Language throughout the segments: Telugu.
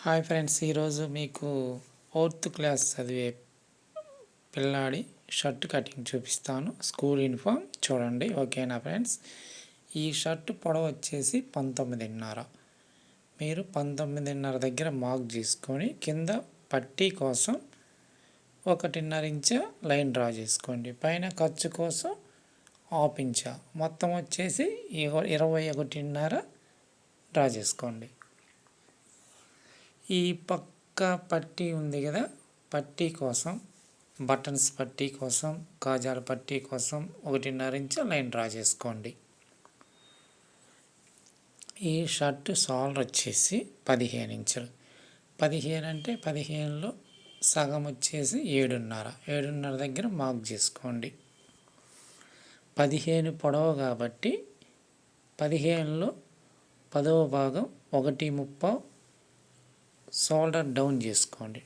హాయ్ ఫ్రెండ్స్, ఈరోజు మీకు 4th క్లాస్ చదివే పిల్లాడి షర్ట్ కటింగ్ చూపిస్తాను. స్కూల్ యూనిఫామ్ చూడండి. ఓకేనా ఫ్రెండ్స్? ఈ షర్ట్ పొడవు వచ్చేసి 19.5. మీరు 19.5 దగ్గర మార్క్ చేసుకొని కింద పట్టీ కోసం 1.5 ఇంచ్ లైన్ డ్రా చేసుకోండి. పైన ఖర్చు కోసం 1/2 ఇంచ్, మొత్తం వచ్చేసి 21.5 డ్రా చేసుకోండి. ఈ పక్క పట్టీ ఉంది కదా, పట్టీ కోసం బటన్స్ పట్టీ కోసం కాజాల పట్టీ కోసం 1.5 ఇంచ్ లైన్ డ్రా చేసుకోండి. ఈ షర్ట్ షోల్డర్ వచ్చేసి 15 ఇంచులు. 15 అంటే 15లో సగం వచ్చేసి 7.5 దగ్గర మార్క్ చేసుకోండి. 15 పొడవు కాబట్టి 15లో 10వ భాగం 1/3 షోల్డర్ డౌన్ చేసుకోండి.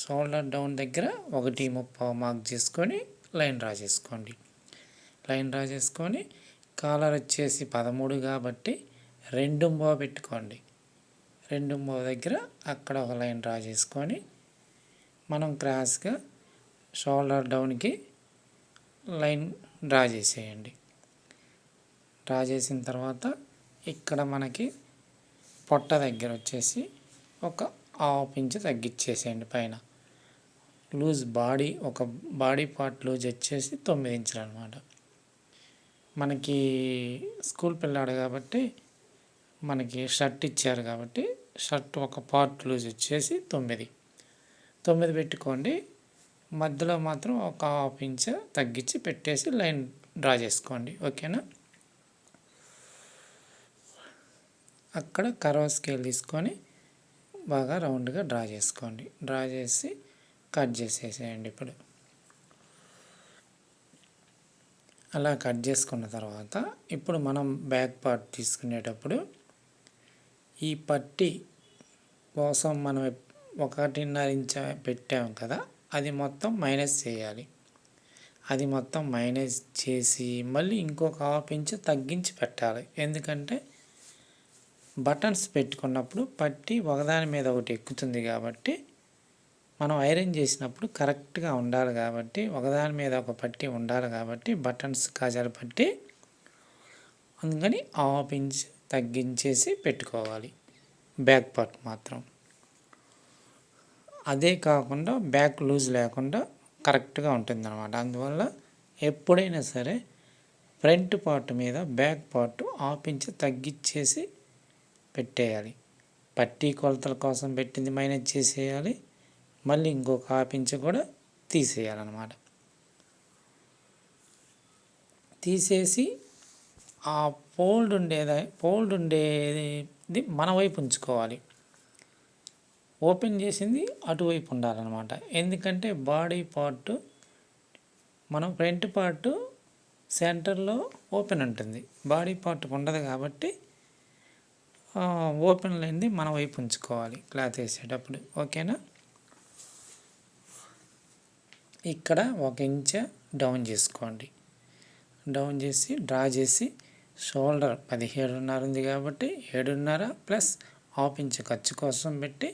షోల్డర్ డౌన్ దగ్గర 1/3 మార్క్ చేసుకొని లైన్ డ్రా చేసుకోండి. లైన్ డ్రా చేసుకొని కాలర్ వచ్చేసి 13 కాబట్టి 2.5 పెట్టుకోండి. 2.5 దగ్గర అక్కడ ఒక లైన్ డ్రా చేసుకొని మనం క్రాస్గా షోల్డర్ డౌన్కి లైన్ డ్రా చేసేయండి. డ్రా చేసిన తర్వాత ఇక్కడ మనకి పొట్ట దగ్గర వచ్చేసి ఒక 1/2 ఇంచ్ తగ్గించేసేయండి. పైన లూజ్ బాడీ పార్ట్ లూజ్ వచ్చేసి 9 ఇంచులు అనమాట. మనకి స్కూల్ పిల్లాడు కాబట్టి మనకి షర్ట్ ఇచ్చారు కాబట్టి షర్ట్ ఒక పార్ట్ లూజ్ వచ్చేసి 9 పెట్టుకోండి. మధ్యలో మాత్రం ఒక 1/2 ఇంచ్ తగ్గించి పెట్టేసి లైన్ డ్రా చేసుకోండి. ఓకేనా? అక్కడ కర్వ్ స్కేల్ తీసుకొని బాగా రౌండ్గా డ్రా చేసుకోండి. డ్రా చేసి కట్ చేసేసేయండి. అలా కట్ చేసుకున్న తర్వాత ఇప్పుడు మనం బ్యాక్ పార్ట్ తీసుకునేటప్పుడు ఈ పట్టీ కోసం మనం 1.5 ఇంచ్ పెట్టాం కదా, అది మొత్తం మైనస్ చేయాలి. అది మొత్తం మైనస్ చేసి మళ్ళీ ఇంకొక 1/2 ఇంచ్ తగ్గించి పెట్టాలి. ఎందుకంటే బటన్స్ పెట్టుకున్నప్పుడు పట్టీ ఒకదాని మీద ఒకటి ఎక్కుతుంది కాబట్టి మనం ఐరన్ చేసినప్పుడు కరెక్ట్గా ఉండాలి. కాబట్టి ఒకదాని మీద ఒక పట్టీ ఉండాలి కాబట్టి బటన్స్ కాజాల పట్టీ అందుకని 1/2 ఇంచ్ తగ్గించేసి పెట్టుకోవాలి బ్యాక్ పార్ట్ మాత్రం. అదే కాకుండా బ్యాక్ లూజ్ లేకుండా కరెక్ట్గా ఉంటుంది అన్నమాట. అందువల్ల ఎప్పుడైనా సరే ఫ్రంట్ పార్ట్ మీద బ్యాక్ పార్ట్ 1/2 ఇంచ్ తగ్గించేసి పెట్టేయాలి. పట్టీ కొలతల కోసం పెట్టింది మైనస్ చేసేయాలి. మళ్ళీ ఇంకొక 1/2 ఇంచ్ కూడా తీసేయాలన్నమాట. తీసేసి ఆ ఫోల్డ్ ఉండేది మన వైపు ఉంచుకోవాలి. ఓపెన్ చేసింది అటువైపు ఉండాలన్నమాట. ఎందుకంటే బాడీ పార్ట్ మనం ఫ్రంట్ పార్ట్ సెంటర్లో ఓపెన్ ఉంటుంది, బాడీ పార్ట్ ఉండదు కాబట్టి ఓపెన్ లేనిది మన వైపు ఉంచుకోవాలి క్లాత్ వేసేటప్పుడు. ఓకేనా? ఇక్కడ 1 ఇంచ్ డౌన్ చేసుకోండి. డౌన్ చేసి డ్రా చేసి షోల్డర్ 17.5 ఉంది కాబట్టి 7.5 ప్లస్ 1/2 ఇంచ్ ఖర్చు కోసం పెట్టి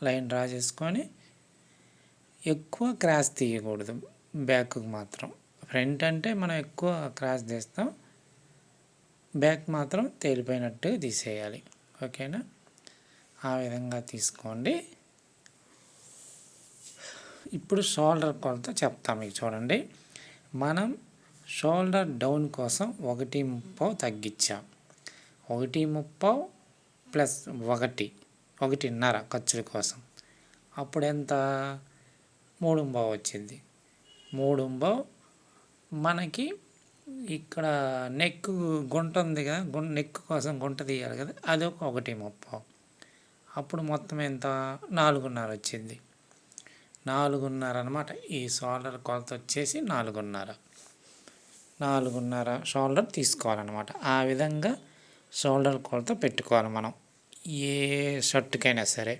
లైన్ డ్రా చేసుకొని ఎక్కువ క్రాస్ తీయకూడదు బ్యాక్కి మాత్రం. ఫ్రంట్ అంటే మనం ఎక్కువ క్రాస్ తీస్తాం, బ్యాక్ మాత్రం తేలిపోయినట్టు తీసేయాలి. ఓకేనా? ఆ విధంగా తీసుకోండి. ఇప్పుడు షోల్డర్ కొలత చెప్తాం మీకు. చూడండి, మనం షోల్డర్ డౌన్ కోసం 1/3 తగ్గించాం. 1/3 ప్లస్ 1.5 ఖర్చుల కోసం అప్పుడు ఎంత? 3.5 వచ్చింది. 3.5 మనకి ఇక్కడ నెక్ గుంట ఉంది కదా, నెక్ కోసం గుంట తీయాలి కదా, అది ఒక 1.3. అప్పుడు మొత్తం ఎంత? 4.5 వచ్చింది. 4.5 అనమాట. ఈ షోల్డర్ కొలత వచ్చేసి 4.5 షోల్డర్ తీసుకోవాలన్నమాట. ఆ విధంగా షోల్డర్ కొలత పెట్టుకోవాలి మనం ఏ షర్ట్కైనా సరే.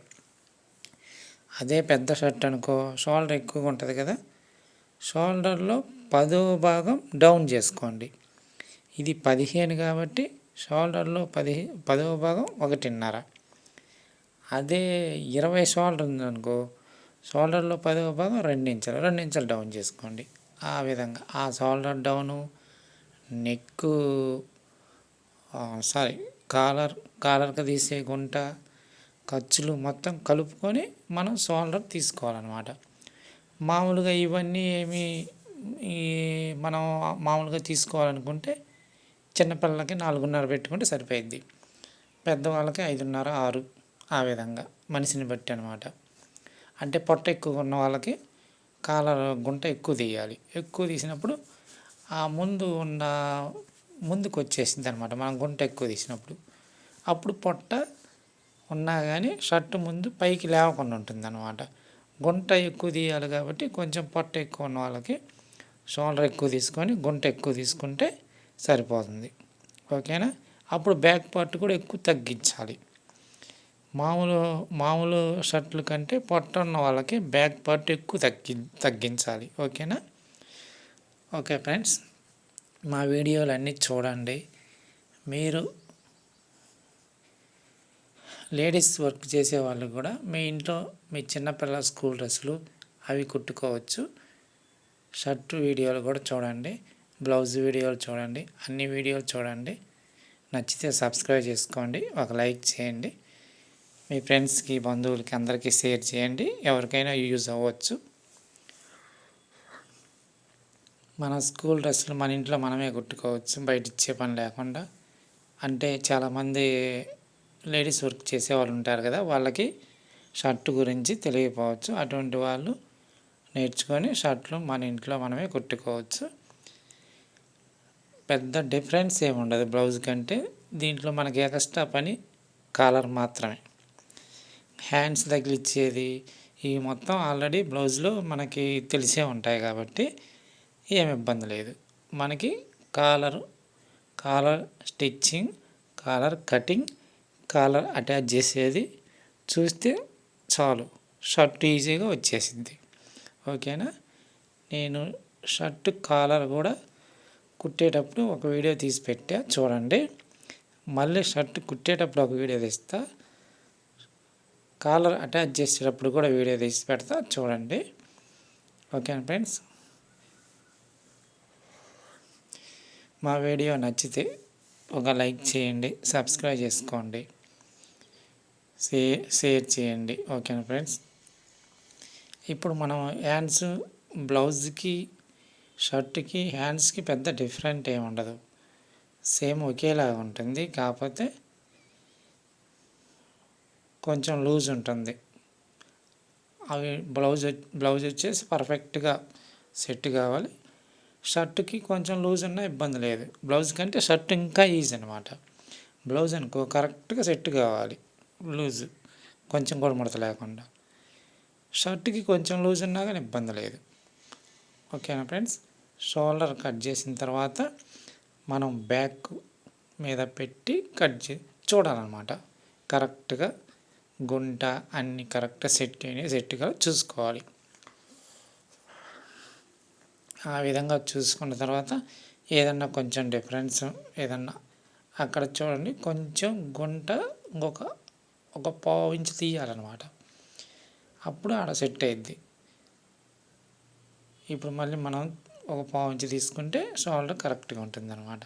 అదే పెద్ద షర్ట్ అనుకో, షోల్డర్ ఎక్కువగా ఉంటుంది కదా, షోల్డర్లో 10వ భాగం డౌన్ చేసుకోండి. ఇది 15 కాబట్టి షోల్డర్లో 10వ భాగం 1.5. అదే 20 షోల్డర్ ఉందనుకో, షోల్డర్లో 10వ భాగం 2 ఇంచులు, 2 ఇంచులు డౌన్ చేసుకోండి. ఆ విధంగా ఆ షోల్డర్ డౌను, నెక్కు సారీ కాలర్కి తీసే గుంట, ఖర్చులు మొత్తం కలుపుకొని మనం షోల్డర్ తీసుకోవాలన్నమాట. మామూలుగా ఇవన్నీ ఈ మనం మామూలుగా తీసుకోవాలనుకుంటే చిన్నపిల్లలకి 4.5 పెట్టుకుంటే సరిపోయిద్ది. పెద్దవాళ్ళకి 5.5, 6 ఆ విధంగా మనిషిని బట్టి అనమాట. అంటే పొట్ట ఎక్కువ ఉన్న వాళ్ళకి కాలర్ గుంట ఎక్కువ తీయాలి. ఎక్కువ తీసినప్పుడు ఆ ముందుకు వచ్చేసింది అనమాట, మనం గుంట ఎక్కువ తీసినప్పుడు. అప్పుడు పొట్ట ఉన్నా కానీ షర్టు ముందు పైకి లేవకుండా ఉంటుంది అనమాట. గుంట ఎక్కువ తీయాలి కాబట్టి కొంచెం పొట్ట ఎక్కువ ఉన్న వాళ్ళకి షోల్డర్ ఎక్కువ తీసుకొని గుంట ఎక్కువ తీసుకుంటే సరిపోతుంది. ఓకేనా? అప్పుడు బ్యాక్ పార్ట్ కూడా ఎక్కువ తగ్గించాలి. మామూలు షర్ట్ల కంటే పొట్ట ఉన్న వాళ్ళకి బ్యాక్ పార్ట్ ఎక్కువ తగ్గించాలి. ఓకేనా? ఓకే ఫ్రెండ్స్, మా వీడియోలు అన్నీ చూడండి. మీరు లేడీస్ వర్క్ చేసేవాళ్ళు కూడా మీ ఇంట్లో మీ చిన్నపిల్లల స్కూల్ డ్రెస్సులు అవి కుట్టుకోవచ్చు. షర్ట్ వీడియోలు కూడా చూడండి, బ్లౌజ్ వీడియోలు చూడండి, అన్ని వీడియోలు చూడండి. నచ్చితే సబ్స్క్రైబ్ చేసుకోండి, ఒక లైక్ చేయండి. మీ ఫ్రెండ్స్కి, బంధువులకి అందరికీ షేర్ చేయండి. ఎవరికైనా యూజ్ అవ్వచ్చు. మన స్కూల్ డ్రెస్సులు మన ఇంట్లో మనమే కుట్టుకోవచ్చు, బయట ఇచ్చే పని లేకుండా. అంటే చాలామంది లేడీస్ వర్క్ చేసేవాళ్ళు ఉంటారు కదా, వాళ్ళకి షర్టు గురించి తెలియకపోవచ్చు. అటువంటి వాళ్ళు నేర్చుకొని షర్ట్లు మన ఇంట్లో మనమే కుట్టుకోవచ్చు. పెద్ద డిఫరెన్స్ ఏమి ఉండదు బ్లౌజ్ కంటే. దీంట్లో మనకి ఎక్స్ట్రా పని కాలర్ మాత్రమే. హ్యాండ్స్ తగిలిచ్చేది ఈ మొత్తం ఆల్రెడీ బ్లౌజ్లో మనకి తెలిసే ఉంటాయి కాబట్టి ఏమి ఇబ్బంది లేదు. మనకి collar stitching, collar cutting, collar attach చేసేది చూస్తే చాలు, షర్ట్ ఈజీగా వచ్చేసింది. ఓకేనా? నేను షర్ట్ కాలర్ కూడా కుట్టేటప్పుడు ఒక వీడియో తీసి పెట్టా, చూడండి. మళ్ళీ షర్ట్ కుట్టేటప్పుడు ఒక వీడియో తీస్తా, కాలర్ అటాచ్ చేసేటప్పుడు కూడా వీడియో తీసి పెడతా, చూడండి. ఓకేనా ఫ్రెండ్స్? మా వీడియో నచ్చితే ఒక లైక్ చేయండి, సబ్స్క్రైబ్ చేసుకోండి, షేర్ చేయండి. ఓకేనా ఫ్రెండ్స్? ఇప్పుడు మనం హ్యాండ్స్, బ్లౌజ్కి, షర్ట్కి, హ్యాండ్స్కి పెద్ద డిఫరెంట్ ఏమి ఉండదు, సేమ్ ఒకేలాగా ఉంటుంది. కాకపోతే కొంచెం లూజ్ ఉంటుంది. అవి బ్లౌజ్ వచ్చేసి పర్ఫెక్ట్గా సెట్ కావాలి. షర్ట్కి కొంచెం లూజ్ ఉన్నా ఇబ్బంది లేదు. బ్లౌజ్ కంటే షర్ట్ ఇంకా ఈజీ అనమాట. బ్లౌజ్ అనుకో కరెక్ట్గా సెట్ కావాలి, లూజ్ కొంచెం కూడా ముడత లేకుండా. షర్ట్కి కొంచెం లూజ్ ఉన్నా కానీ ఇబ్బంది లేదు. ఓకేనా ఫ్రెండ్స్? షోల్డర్ కట్ చేసిన తర్వాత మనం బ్యాక్ మీద పెట్టి చూడాలన్నమాట. కరెక్ట్గా గుంట అన్నీ కరెక్ట్గా సెట్గా చూసుకోవాలి. ఆ విధంగా చూసుకున్న తర్వాత ఏదన్నా కొంచెం డిఫరెన్స్ ఏదన్నా అక్కడ చూడండి, కొంచెం గుంట ఒక 1/2 ఇంచు తీయాలన్నమాట. అప్పుడు ఆడ సెట్ అయ్యిద్ది. ఇప్పుడు మళ్ళీ మనం ఒక 1/2 ఇంచు తీసుకుంటే షోల్డర్ కరెక్ట్గా ఉంటుంది అన్నమాట.